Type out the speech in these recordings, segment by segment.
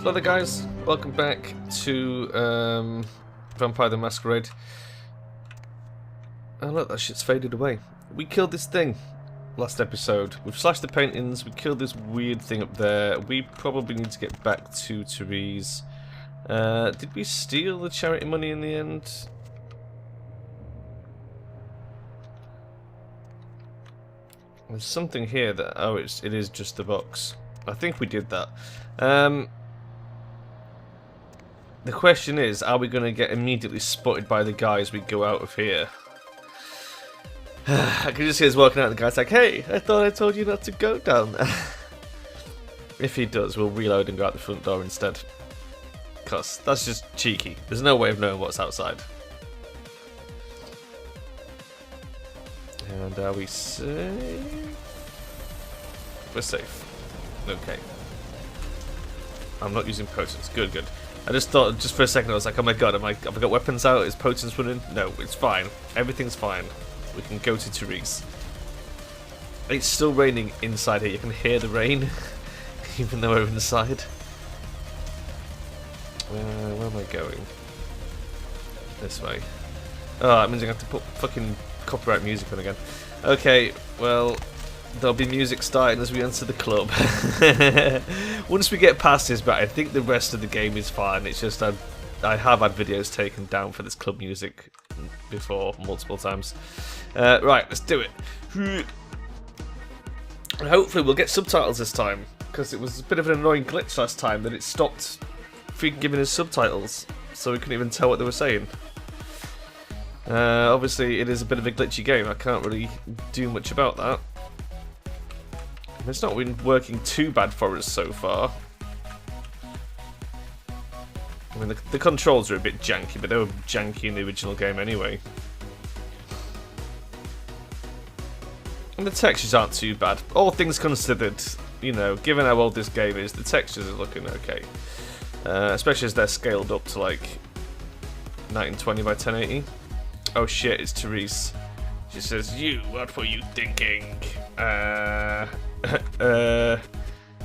Hello there guys, welcome back to Vampire the Masquerade. Oh look, that shit's faded away. We killed this thing last episode. We've slashed the paintings, we killed this weird thing up there. We probably need to get back to Therese. Did we steal the charity money in the end? There's something here that... oh, it is just the box. I think we did that. The question is, are we going to get immediately spotted by the guy as we go out of here? I can just see us walking out and the guy's like, hey, I thought I told you not to go down there. If he does, we'll reload and go out the front door instead. Because that's just cheeky. There's no way of knowing what's outside. And are we safe? We're safe. Okay. I'm not using potents. Good, good. I just thought, just for a second, I was like, oh my god, have I got weapons out? Is potents running? No, it's fine. Everything's fine. We can go to Therese. It's still raining inside here. You can hear the rain, even though we're inside. Where am I going? This way. Oh, that means I have to put fucking copyright music on again. Okay, well, there'll be music starting as we enter the club. Once we get past this, but I think the rest of the game is fine. It's just I have had videos taken down for this club music before multiple times. Right, let's do it. And hopefully we'll get subtitles this time, because it was a bit of an annoying glitch last time that it stopped freaking giving us subtitles, so we couldn't even tell what they were saying. Obviously, it is a bit of a glitchy game. I can't really do much about that. It's not been working too bad for us so far. I mean, the controls are a bit janky, but they were janky in the original game anyway. And the textures aren't too bad. All things considered, you know, given how old this game is, the textures are looking okay. Especially as they're scaled up to like 1920 by 1080. Oh shit, it's Therese. She says, "You, what were you thinking? The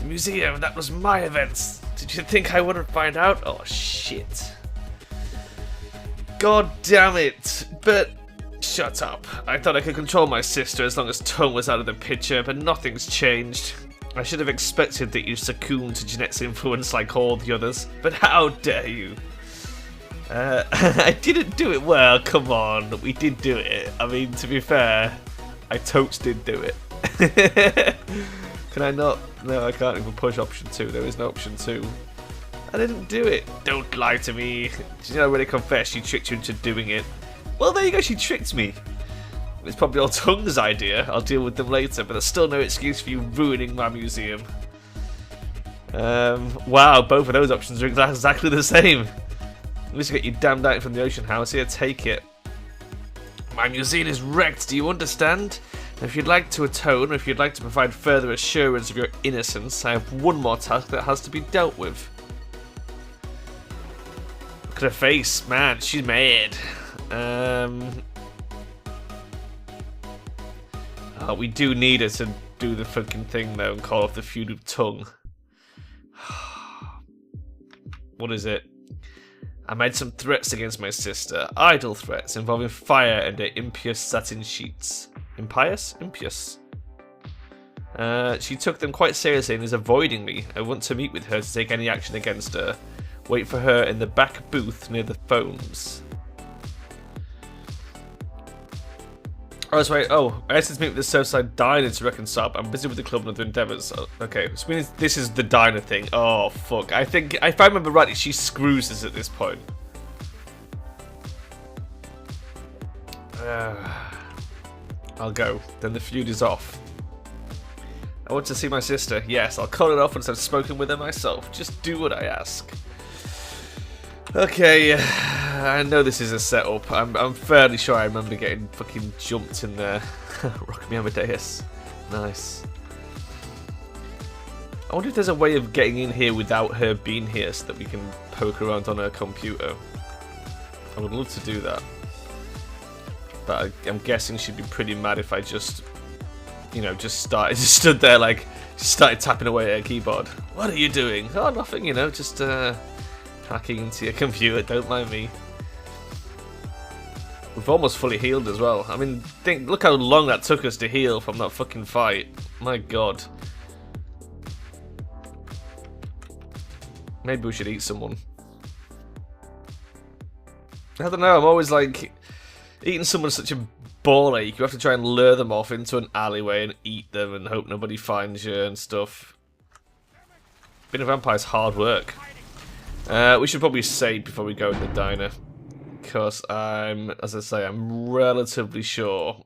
museum, that was my event. Did you think I wouldn't find out? Oh shit. God damn it. But shut up. I thought I could control my sister as long as Tongue was out of the picture, but nothing's changed. I should have expected that you succumbed to Jeanette's influence like all the others, but how dare you? I didn't do it well, come on, we did do it. I mean, to be fair, I totes did do it. Can I not? No, I can't even push option 2, there is no option 2. I didn't do it. Don't lie to me. She already confessed she tricked you into doing it. Well, there you go, she tricked me. It's probably all Tongue's idea, I'll deal with them later, but there's still no excuse for you ruining my museum. Wow, both of those options are exactly the same. At least you get your damned item from the ocean house. Here, take it. My museum is wrecked, do you understand? If you'd like to atone, or if you'd like to provide further assurance of your innocence, I have one more task that has to be dealt with. Look at her face, man, she's mad. Oh, we do need her to do the fucking thing though and call off the feud with Tongue. What is it? I made some threats against my sister. Idle threats involving fire and her impious satin sheets. Impious? Impious. She took them quite seriously and is avoiding me. I want to meet with her to take any action against her. Wait for her in the back booth near the phones. Oh, that's right. Oh, I asked her to meet with the Surfside Diner to reconcile. I'm busy with the club and other endeavours. Oh, okay, so this is the diner thing. Oh, fuck. I think, if I remember rightly, she screws us at this point. I'll go. Then the feud is off. I want to see my sister. Yes, I'll call it off once I've spoken with her myself. Just do what I ask. Okay, I know this is a setup. I'm fairly sure I remember getting fucking jumped in there. Rock me Amadeus. Nice. I wonder if there's a way of getting in here without her being here so that we can poke around on her computer. I would love to do that. But I'm guessing she'd be pretty mad if I just, you know, just stood there like, She started tapping away at her keyboard. What are you doing? Oh, nothing, you know, just hacking into your computer, don't mind me. We've almost fully healed as well. I mean, look how long that took us to heal from that fucking fight. My god. Maybe we should eat someone. I don't know, I'm always like, eating someone's such a ball ache. You have to try and lure them off into an alleyway and eat them and hope nobody finds you and stuff. Being a vampire's hard work. We should probably save before we go in the diner. Because as I say, I'm relatively sure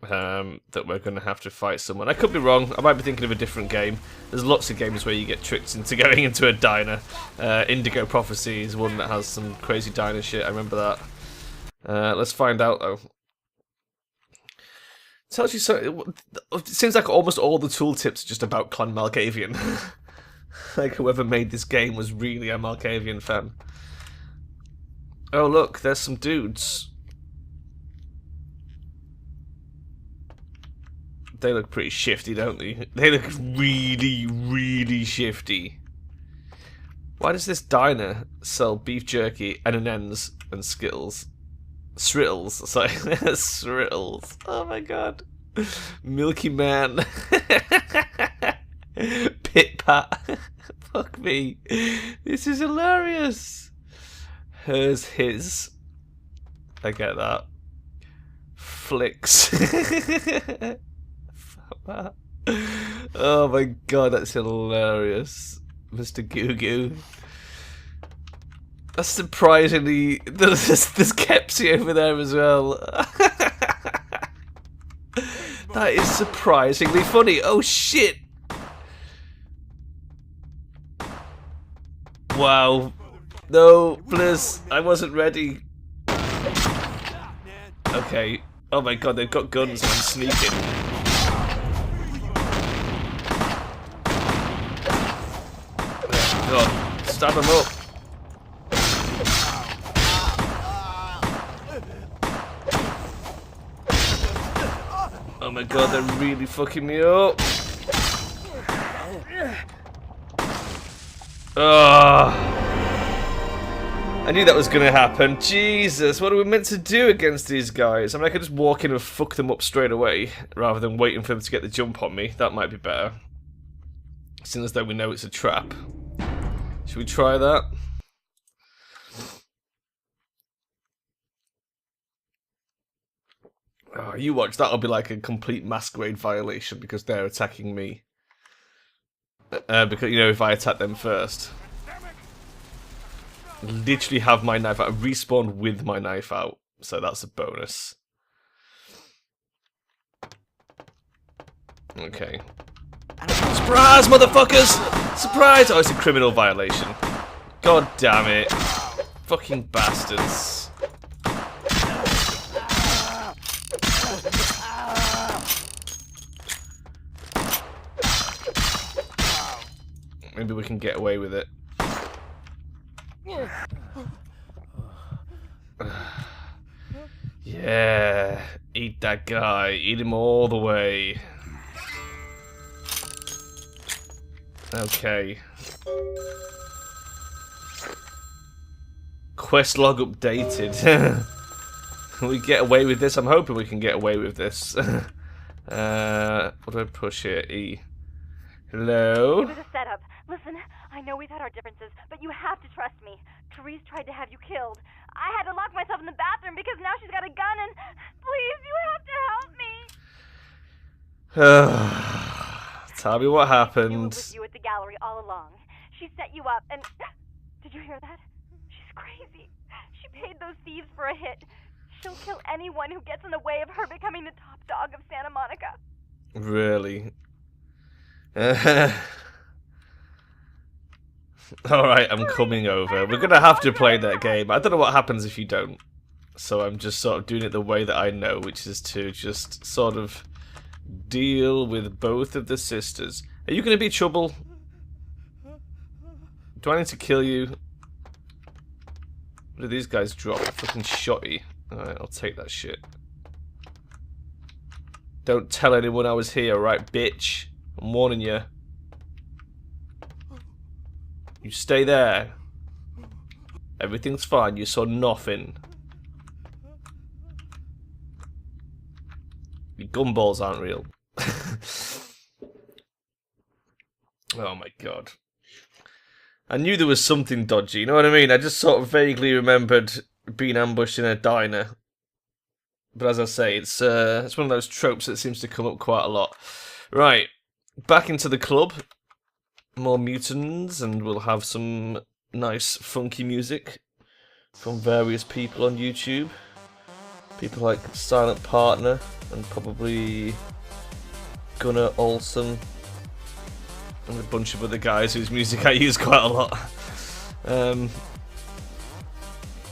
that we're going to have to fight someone. I could be wrong. I might be thinking of a different game. There's lots of games where you get tricked into going into a diner. Indigo Prophecy is one that has some crazy diner shit. I remember that. Let's find out though. Tells you so. It seems like almost all the tooltips are just about Clan Malkavian. Like whoever made this game was really a Malkavian fan. Oh look, there's some dudes. They look pretty shifty, don't they? They look really, really shifty. Why does this diner sell beef jerky, M&Ms, and Skittles? Srittles, sorry, Srittles. Oh my god. Milky Man. Pit Pat. Fuck me. This is hilarious. Hers, his. I get that. Flicks. Oh my god, that's hilarious. Mr. Goo Goo. That's surprisingly... There's Kepsi over there as well. That is surprisingly funny. Oh shit! Wow. No, Bliss, I wasn't ready. Okay. Oh my god, they've got guns and I'm sneaking. God, stab him up. Oh my god, they're really fucking me up. Oh. I knew that was going to happen. Jesus, what are we meant to do against these guys? I mean, I could just walk in and fuck them up straight away, rather than waiting for them to get the jump on me. That might be better. Seeing as though we know it's a trap. Should we try that? Oh, you watch, that'll be like a complete Masquerade violation because they're attacking me. Because, you know, if I attack them first. Literally have my knife out. I respawned with my knife out, so that's a bonus. Okay. Surprise, motherfuckers! Surprise! Oh, it's a criminal violation. God damn it. Fucking bastards. Maybe we can get away with it. Yeah, eat that guy. Eat him all the way. Okay. Quest log updated. Can we get away with this? I'm hoping we can get away with this. What do I push here? E. Hello? It was a setup. Listen, I know we've had our differences, but you have to trust me. Therese tried to have you killed. I had to lock myself in the bathroom because now she's got a gun and... Please, you have to help me. Tell me what happened. She was with you at the gallery all along. She set you up and... Did you hear that? She's crazy. She paid those thieves for a hit. She'll kill anyone who gets in the way of her becoming the top dog of Santa Monica. Really? Alright, I'm coming over. We're gonna have to play that game. I don't know what happens if you don't. So I'm just sort of doing it the way that I know, which is to just sort of deal with both of the sisters. Are you gonna be trouble? Do I need to kill you? What do these guys drop? Fucking shotty. Alright, I'll take that shit. Don't tell anyone I was here, right, bitch? I'm warning you. You stay there. Everything's fine. You saw nothing. Your gumballs aren't real. Oh my god. I knew there was something dodgy, you know what I mean? I just sort of vaguely remembered being ambushed in a diner. But as I say, it's one of those tropes that seems to come up quite a lot. Right, back into the club. More mutants, and we'll have some nice funky music from various people on YouTube. People like Silent Partner and probably Gunnar Olsen and a bunch of other guys whose music I use quite a lot.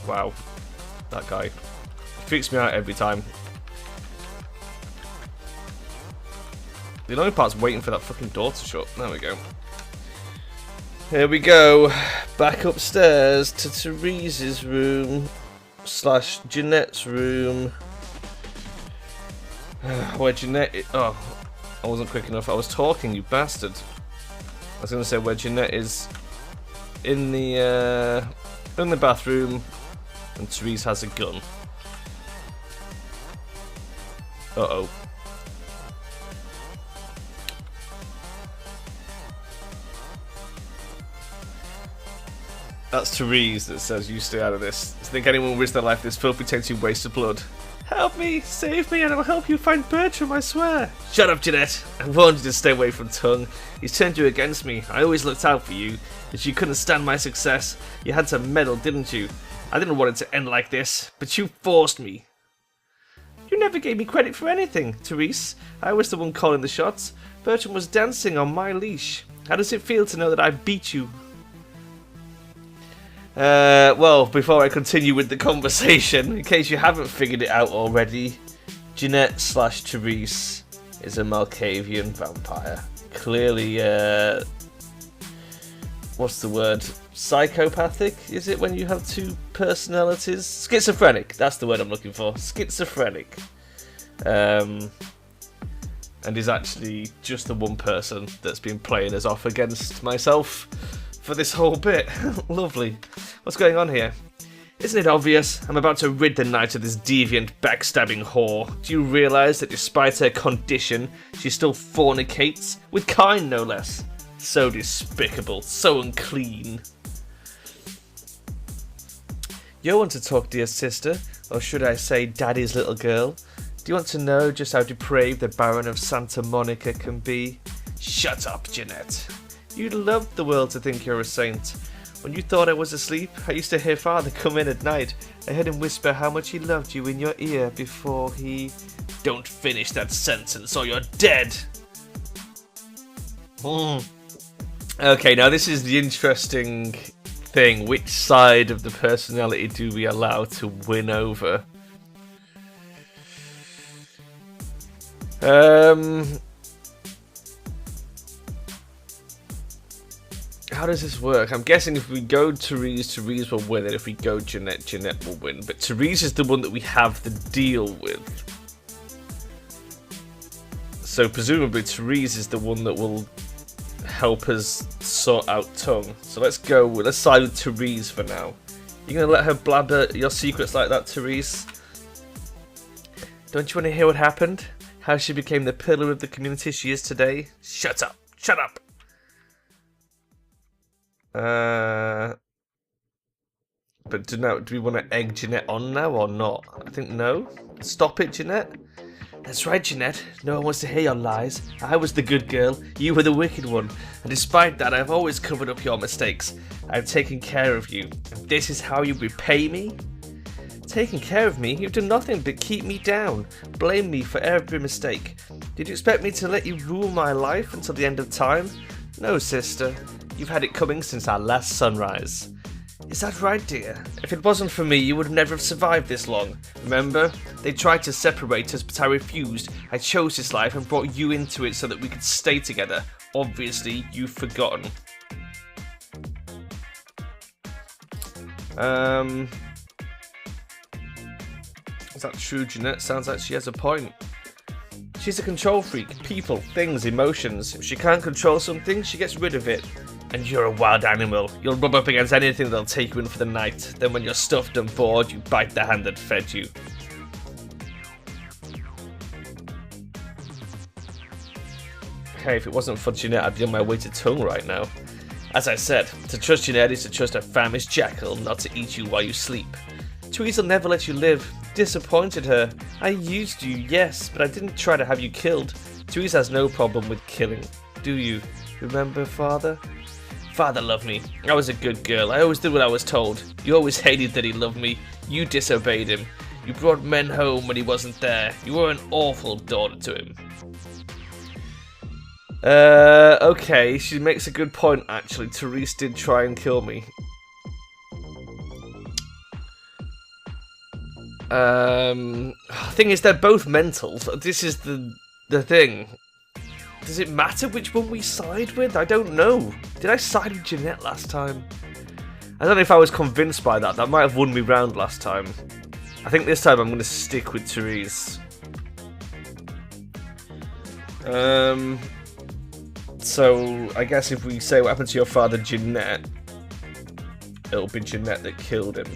Wow, that guy freaks me out every time. The annoying part's waiting for that fucking door to shut. There we go. Here we go. Back upstairs to Therese's room / Jeanette's room. Where Jeanette is... Oh, I wasn't quick enough. I was talking, you bastard. I was going to say where Jeanette is in the bathroom and Therese has a gun. Uh-oh. That's Therese that says, you stay out of this. To think anyone will risk their life this filthy, tainted waste of blood. Help me! Save me and I'll help you find Bertram, I swear! Shut up, Jeanette! I warned you to stay away from Tung. He's turned you against me. I always looked out for you. But you couldn't stand my success. You had to meddle, didn't you? I didn't want it to end like this, but you forced me. You never gave me credit for anything, Therese. I was the one calling the shots. Bertram was dancing on my leash. How does it feel to know that I beat you? Well, before I continue with the conversation, in case you haven't figured it out already, Jeanette / Therese is a Malkavian vampire. Clearly, what's the word? Psychopathic? Is it when you have two personalities? Schizophrenic, that's the word I'm looking for. Schizophrenic. And is actually just the one person that's been playing us off against myself for this whole bit. Lovely. What's going on here? Isn't it obvious? I'm about to rid the night of this deviant, backstabbing whore. Do you realise that despite her condition, she still fornicates? With Kine, no less. So despicable, so unclean. You want to talk, dear sister, or should I say daddy's little girl? Do you want to know just how depraved the Baron of Santa Monica can be? Shut up, Jeanette. You'd love the world to think you're a saint. When you thought I was asleep, I used to hear Father come in at night. I heard him whisper how much he loved you in your ear before he... Don't finish that sentence or you're dead! Okay, now this is the interesting thing. Which side of the personality do we allow to win over? How does this work? I'm guessing if we go Therese, Therese will win, and if we go Jeanette, Jeanette will win. But Therese is the one that we have to deal with. So presumably Therese is the one that will help us sort out Tung. So let's side with Therese for now. You're gonna let her blabber your secrets like that, Therese? Don't you want to hear what happened? How she became the pillar of the community she is today? Shut up! Shut up! But do we want to egg Jeanette on now or not? I think no. Stop it, Jeanette. That's right, Jeanette. No one wants to hear your lies. I was the good girl. You were the wicked one. And despite that, I've always covered up your mistakes. I've taken care of you. And this is how you repay me? Taking care of me? You've done nothing but keep me down. Blame me for every mistake. Did you expect me to let you rule my life until the end of time? No, sister. You've had it coming since our last sunrise. Is that right, dear? If it wasn't for me, you would never have survived this long. Remember? They tried to separate us, but I refused. I chose this life and brought you into it so that we could stay together. Obviously, you've forgotten. Is that true, Jeanette? Sounds like she has a point. She's a control freak. People, things, emotions. If she can't control something, she gets rid of it. And you're a wild animal. You'll rub up against anything that'll take you in for the night. Then when you're stuffed and bored, you bite the hand that fed you. Hey, if it wasn't for Jeanette, I'd be on my way to Tongue right now. As I said, to trust Jeanette is to trust a famished jackal not to eat you while you sleep. Therese will never let you live. Disappointed her. I used you, yes, but I didn't try to have you killed. Therese has no problem with killing. Do you? Remember, Father? Father loved me. I was a good girl. I always did what I was told. You always hated that he loved me. You disobeyed him. You brought men home when he wasn't there. You were an awful daughter to him. Okay, she makes a good point, actually. Therese did try and kill me. Thing is, they're both mental. This is the thing. Does it matter which one we side with? I don't know. Did I side with Jeanette last time? I don't know if I was convinced by that. That might have won me round last time. I think this time I'm going to stick with Therese. So, I guess if we say what happened to your father, Jeanette, it'll be Jeanette that killed him.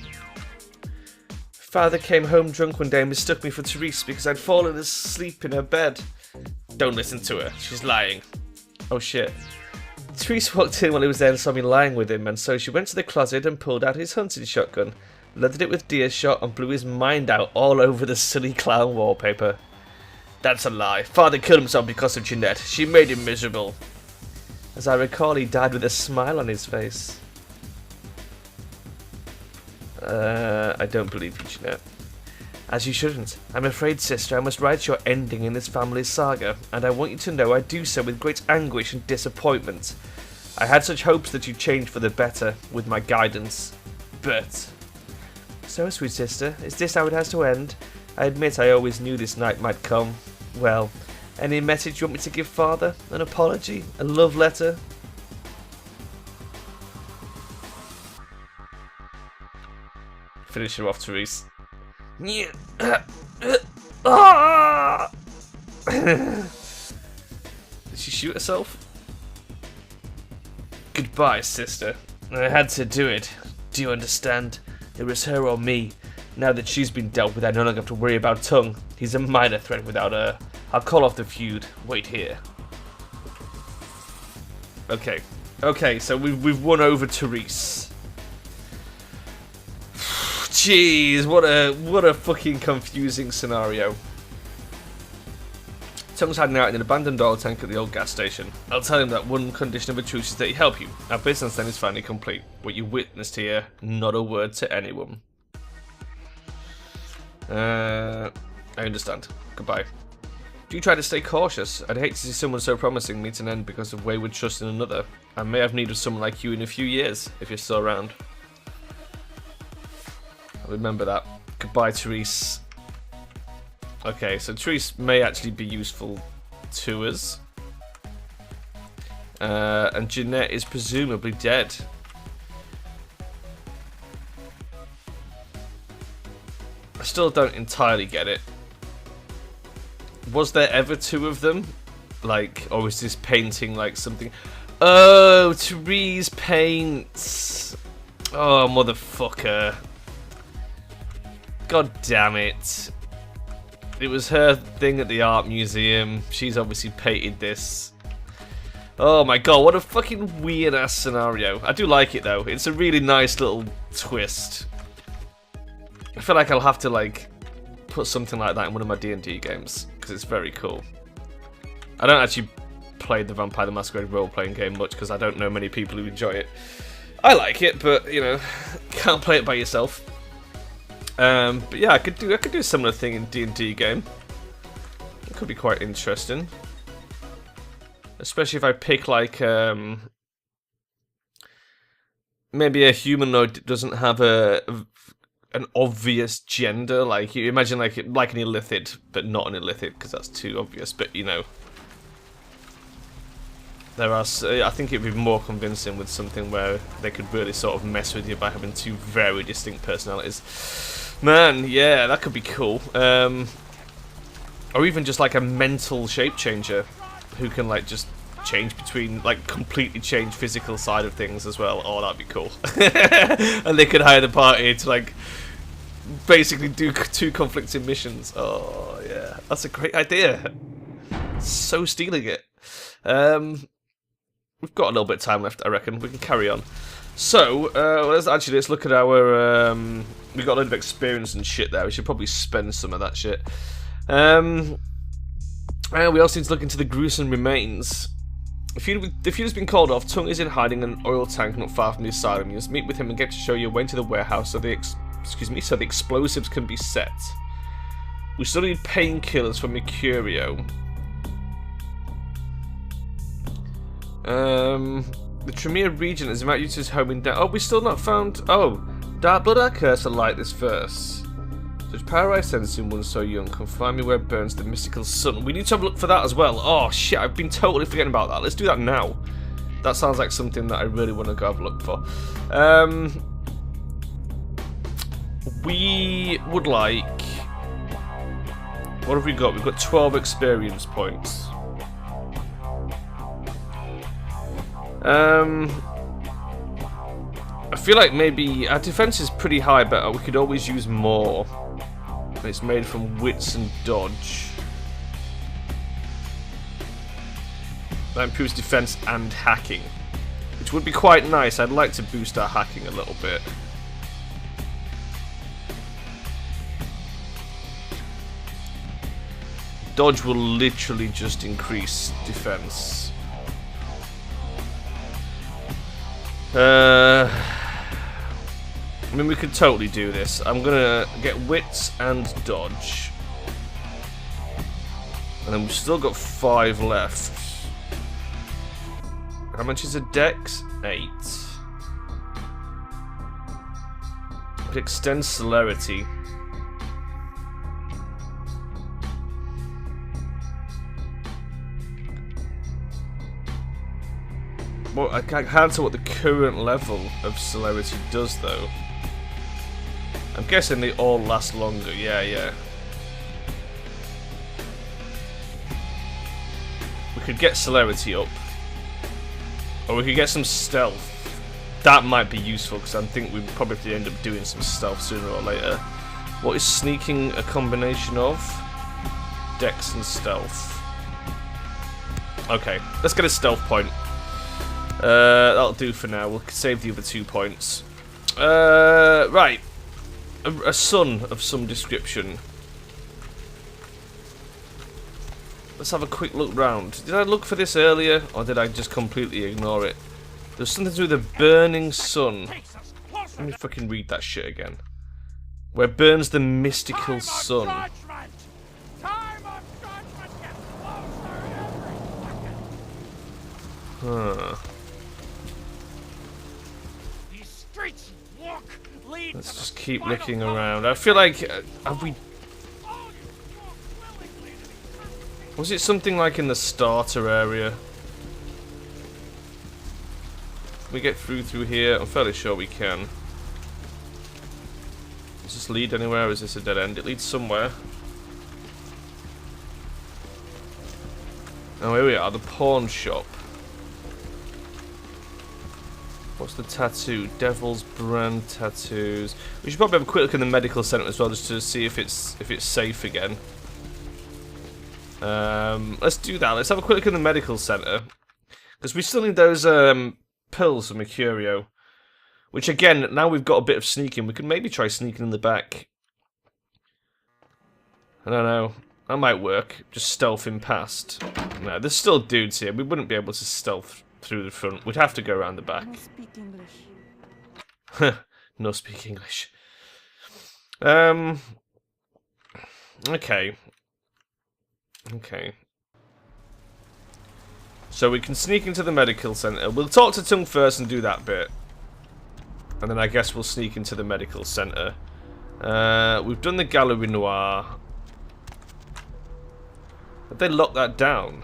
Father came home drunk one day and mistook me for Therese because I'd fallen asleep in her bed. Don't listen to her, she's lying. Oh shit. Therese walked in while he was there and saw me lying with him, and so she went to the closet and pulled out his hunting shotgun, loaded it with deer shot and blew his mind out all over the silly clown wallpaper. That's a lie. Father killed himself because of Jeanette. She made him miserable. As I recall, he died with a smile on his face. I don't believe you, Jeanette. As you shouldn't. I'm afraid, sister, I must write your ending in this family's saga, and I want you to know I do so with great anguish and disappointment. I had such hopes that you'd change for the better with my guidance, but... So, sweet sister, is this how it has to end? I admit I always knew this night might come. Well, any message you want me to give Father? An apology? A love letter? Finish her off, Therese. Did she shoot herself? Goodbye, sister. I had to do it. Do you understand? It was her or me. Now that she's been dealt with, I no longer have to worry about Tongue. He's a minor threat without her. I'll call off the feud. Wait here. Okay. Okay, so we've won over Therese. Jeez, what a fucking confusing scenario. Tongue's hiding out in an abandoned oil tank at the old gas station. I'll tell him that one condition of a truce is that he help you. Our business then is finally complete. What you witnessed here, not a word to anyone. I understand. Goodbye. Do try to stay cautious. I'd hate to see someone so promising meet an end because of wayward trust in another. I may have need of someone like you in a few years, if you're still around. I'll remember that. Goodbye, Therese. Okay, so Therese may actually be useful to us. And Jeanette is presumably dead. I still don't entirely get it. Was there ever two of them? Like, or was this painting like something? Oh, Therese paints. Oh, motherfucker. God damn it. It was her thing at the art museum. She's obviously painted this. Oh my god, what a fucking weird ass scenario. I do like it though. It's a really nice little twist. I feel like I'll have to like put something like that in one of my D&D games because it's very cool. I don't actually play the Vampire the Masquerade role-playing game much because I don't know many people who enjoy it. I like it, but you know, can't play it by yourself. But yeah, I could do a similar thing in D&D game. It could be quite interesting, especially if I pick like maybe a humanoid that doesn't have an obvious gender. Like you imagine like an illithid, but not an illithid because that's too obvious. But you know, there are. I think it'd be more convincing with something where they could really sort of mess with you by having two very distinct personalities. Man, yeah, that could be cool. Or even just like a mental shape changer who can like just change between, like completely change physical side of things as well. Oh, that'd be cool. And they could hire the party to like basically do 2 conflicting missions. Oh yeah, that's a great idea. So stealing it. We've got a little bit of time left, I reckon. We can carry on. So, let's look at our, we've got a lot of experience and shit there. We should probably spend some of that shit. And we also need to look into the gruesome remains. The feud has been called off. Tung is in hiding in an oil tank not far from the asylum. You must meet with him and get to show your way to the warehouse so the explosives can be set. We still need painkillers for Mercurio. The Tremere region is about you to his home in down. Oh, we still not found. Oh, Dark Blood, I curse, I like this verse. Such power I sense in one so young. Come find me where burns the mystical sun. We need to have a look for that as well. Oh shit, I've been totally forgetting about that. Let's do that now. That sounds like something that I really want to go have a look for. We would like. What have we got? We've got 12 experience points. I feel like maybe our defense is pretty high, but we could always use more. It's made from wits and dodge. That improves defense and hacking, which would be quite nice. I'd like to boost our hacking a little bit. Dodge will literally just increase defense. I mean, we could totally do this. I'm gonna get wits and dodge. And then we've still got 5 left. How much is a dex? 8. It extends celerity. Well, I can't tell what the current level of celerity does, though. I'm guessing they all last longer. Yeah. We could get celerity up. Or we could get some stealth. That might be useful, because I think we'd probably end up doing some stealth sooner or later. What is sneaking a combination of? Dex and stealth. Okay, let's get a stealth point. That'll do for now. We'll save the other 2 points. Right. A sun of some description. Let's have a quick look round. Did I look for this earlier, or did I just completely ignore it? There's something to do with the burning sun. Let me fucking read that shit again. Where burns the mystical sun. Huh. Let's just keep looking around. I feel like, have we... Was it something like in the starter area? Can we get through here? I'm fairly sure we can. Does this lead anywhere, or is this a dead end? It leads somewhere. Oh, here we are, the pawn shop. What's the tattoo? Devil's Brand tattoos. We should probably have a quick look in the medical center as well, just to see if it's safe again. Let's do that. Let's have a quick look in the medical center, because we still need those pills for Mercurio. Which again, now we've got a bit of sneaking, we could maybe try sneaking in the back. I don't know. That might work. Just stealthing past. No, there's still dudes here. We wouldn't be able to stealth through the front. We'd have to go around the back. No speak English. No speak English. Okay. Okay. So we can sneak into the medical center. We'll talk to Tung first and do that bit. And then I guess we'll sneak into the medical center. We've done the Gallery Noir. Have they locked that down?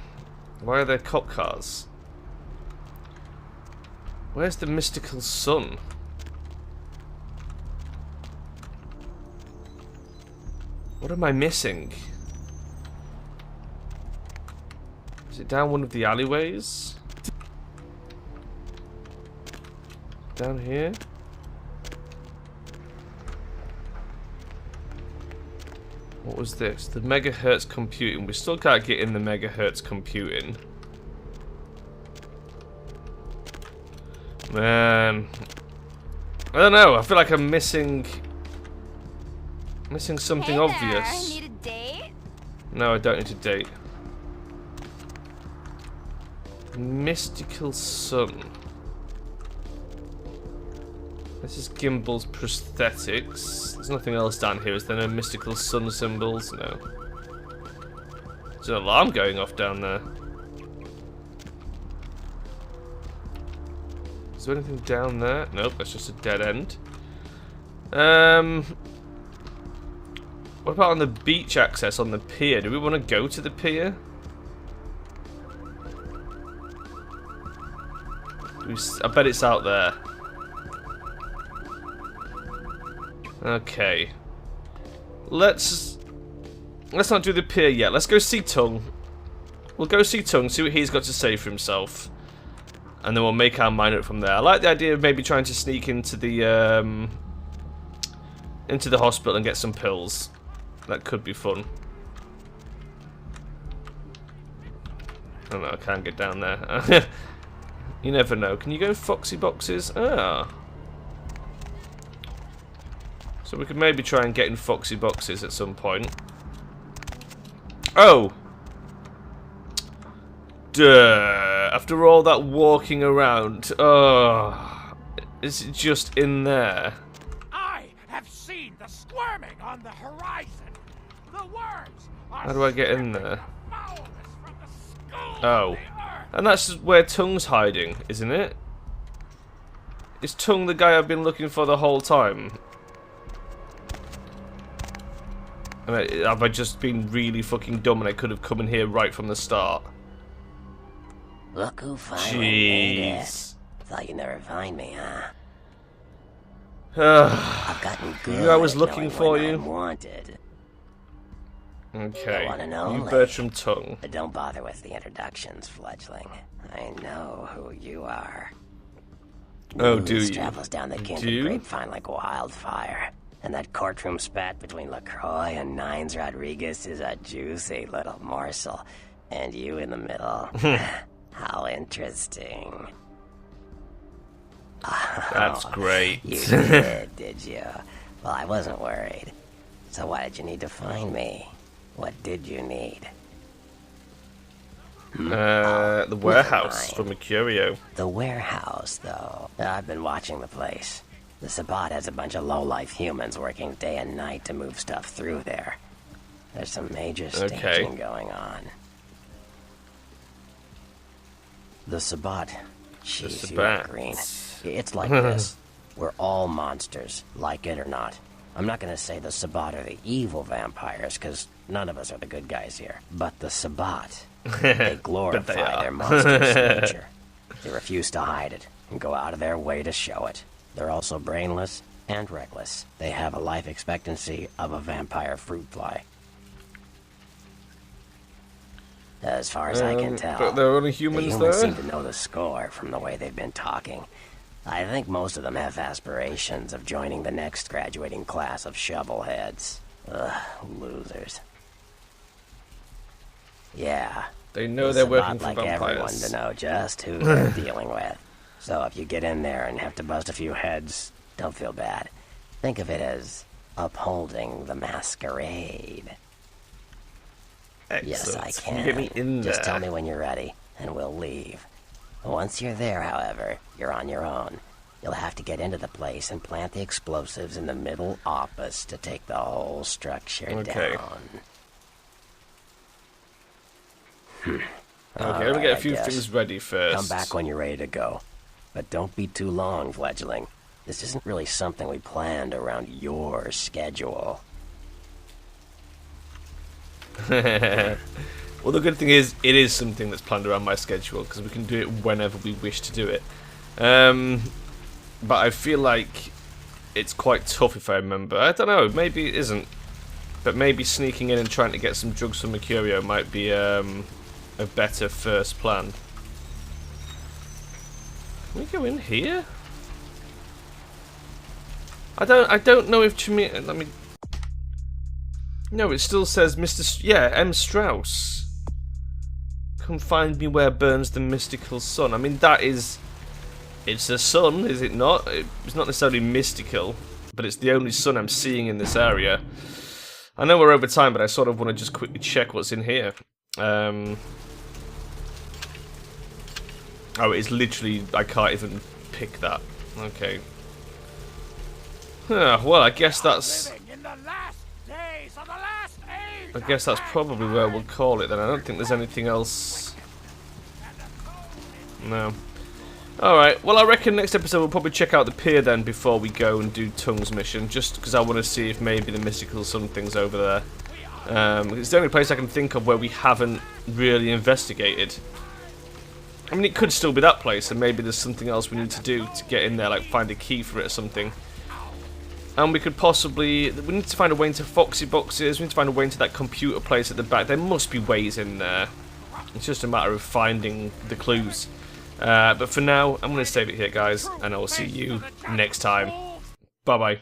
Why are there cop cars? Where's the mystical sun? What am I missing? Is it down one of the alleyways? Down here? What was this? The megahertz computing. We still can't get in the megahertz computing. Man. I don't know. I feel like I'm missing something Hey obvious. there, need a date? No, I don't need to date. Mystical Sun. This is Gimbal's prosthetics. There's nothing else down here. Is there no mystical sun symbols? No. There's an alarm going off down there. Is there anything down there? Nope, that's just a dead end. What about on the beach access on the pier? Do we want to go to the pier? I bet it's out there. Okay. Let's not do the pier yet. Let's go see Tung. We'll go see Tung, see what he's got to say for himself. And then we'll make our mind up from there. I like the idea of maybe trying to sneak into the hospital and get some pills. That could be fun. Oh no, I can't get down there. You never know. Can you go in Foxy boxes? Ah. So we could maybe try and get in Foxy boxes at some point. Oh! Duh. After all that walking around. Oh. Is it just in there? I have seen the squirming on the horizon. The worms are How do I get in there? foulness from the skull Oh. of the earth. And that's where Tung's hiding, isn't it? Is Tung the guy I've been looking for the whole time? I mean, have I just been really fucking dumb and I could have come in here right from the start? Look who finally made it. Jeez. Thought you'd never find me, huh? Ugh. I've gotten good I was at looking knowing for when you. I'm wanted. Okay. The one and only. Bertram Tung. But don't bother with the introductions, fledgling. I know who you are. Oh, do News you? travels down the Do Kingdom you? grapevine like wildfire. And that courtroom spat between LaCroix and Nines Rodriguez is a juicy little morsel. And you in the middle. How interesting. That's great. You did you? Well, I wasn't worried. So why did you need to find me? What did you need? The warehouse from Mercurio. The warehouse, though. I've been watching the place. The Sabbat has a bunch of low-life humans working day and night to move stuff through there. There's some major staging going on. The Sabbat. Jeez, you are green. It's like this. We're all monsters, like it or not. I'm not gonna say the Sabbat are the evil vampires, because none of us are the good guys here. But the Sabbat, they glorify their monstrous nature. They refuse to hide it, and go out of their way to show it. They're also brainless and reckless. They have a life expectancy of a vampire fruit fly. As far as I can tell, But there are only the humans humans there? seem to know the score from the way they've been talking. I think most of them have aspirations of joining the next graduating class of shovelheads. Ugh, losers. Yeah. They know it's they're about working for like everyone vampires. to know just who they're dealing with. So if you get in there and have to bust a few heads, don't feel bad. Think of it as upholding the masquerade. Excellent. Yes, I Can you can. get me in there? Just tell me when you're ready, and we'll leave. Once you're there, however, you're on your own. You'll have to get into the place and plant the explosives in the middle office to take the whole structure Okay. down. Okay, let me get a few things ready first. Come back when you're ready to go. But don't be too long, fledgling. This isn't really something we planned around your schedule. Well, the good thing is, it is something that's planned around my schedule, because we can do it whenever we wish to do it. But I feel like it's quite tough if I remember. I don't know, maybe it isn't. But maybe sneaking in and trying to get some drugs from Mercurio might be a better first plan. Can we go in here? I don't know if Chimera. Let me. No, it still says Mr. M. Strauss. Come find me where burns the mystical sun. I mean, that is. It's a sun, is it not? It's not necessarily mystical, but it's the only sun I'm seeing in this area. I know we're over time, but I sort of want to just quickly check what's in here. Oh, it's literally. I can't even pick that. Okay. Well, I guess that's. I guess that's probably where we'll call it then. I don't think there's anything else. No. Alright, well I reckon next episode we'll probably check out the pier then before we go and do Tung's mission, just because I want to see if maybe the mystical something's over there. It's the only place I can think of where we haven't really investigated. I mean, it could still be that place, and maybe there's something else we need to do to get in there, like find a key for it or something. And we could possibly... We need to find a way into Foxy Boxes, we need to find a way into that computer place at the back. There must be ways in there. It's just a matter of finding the clues. But for now, I'm going to save it here, guys, and I will see you next time. Bye-bye.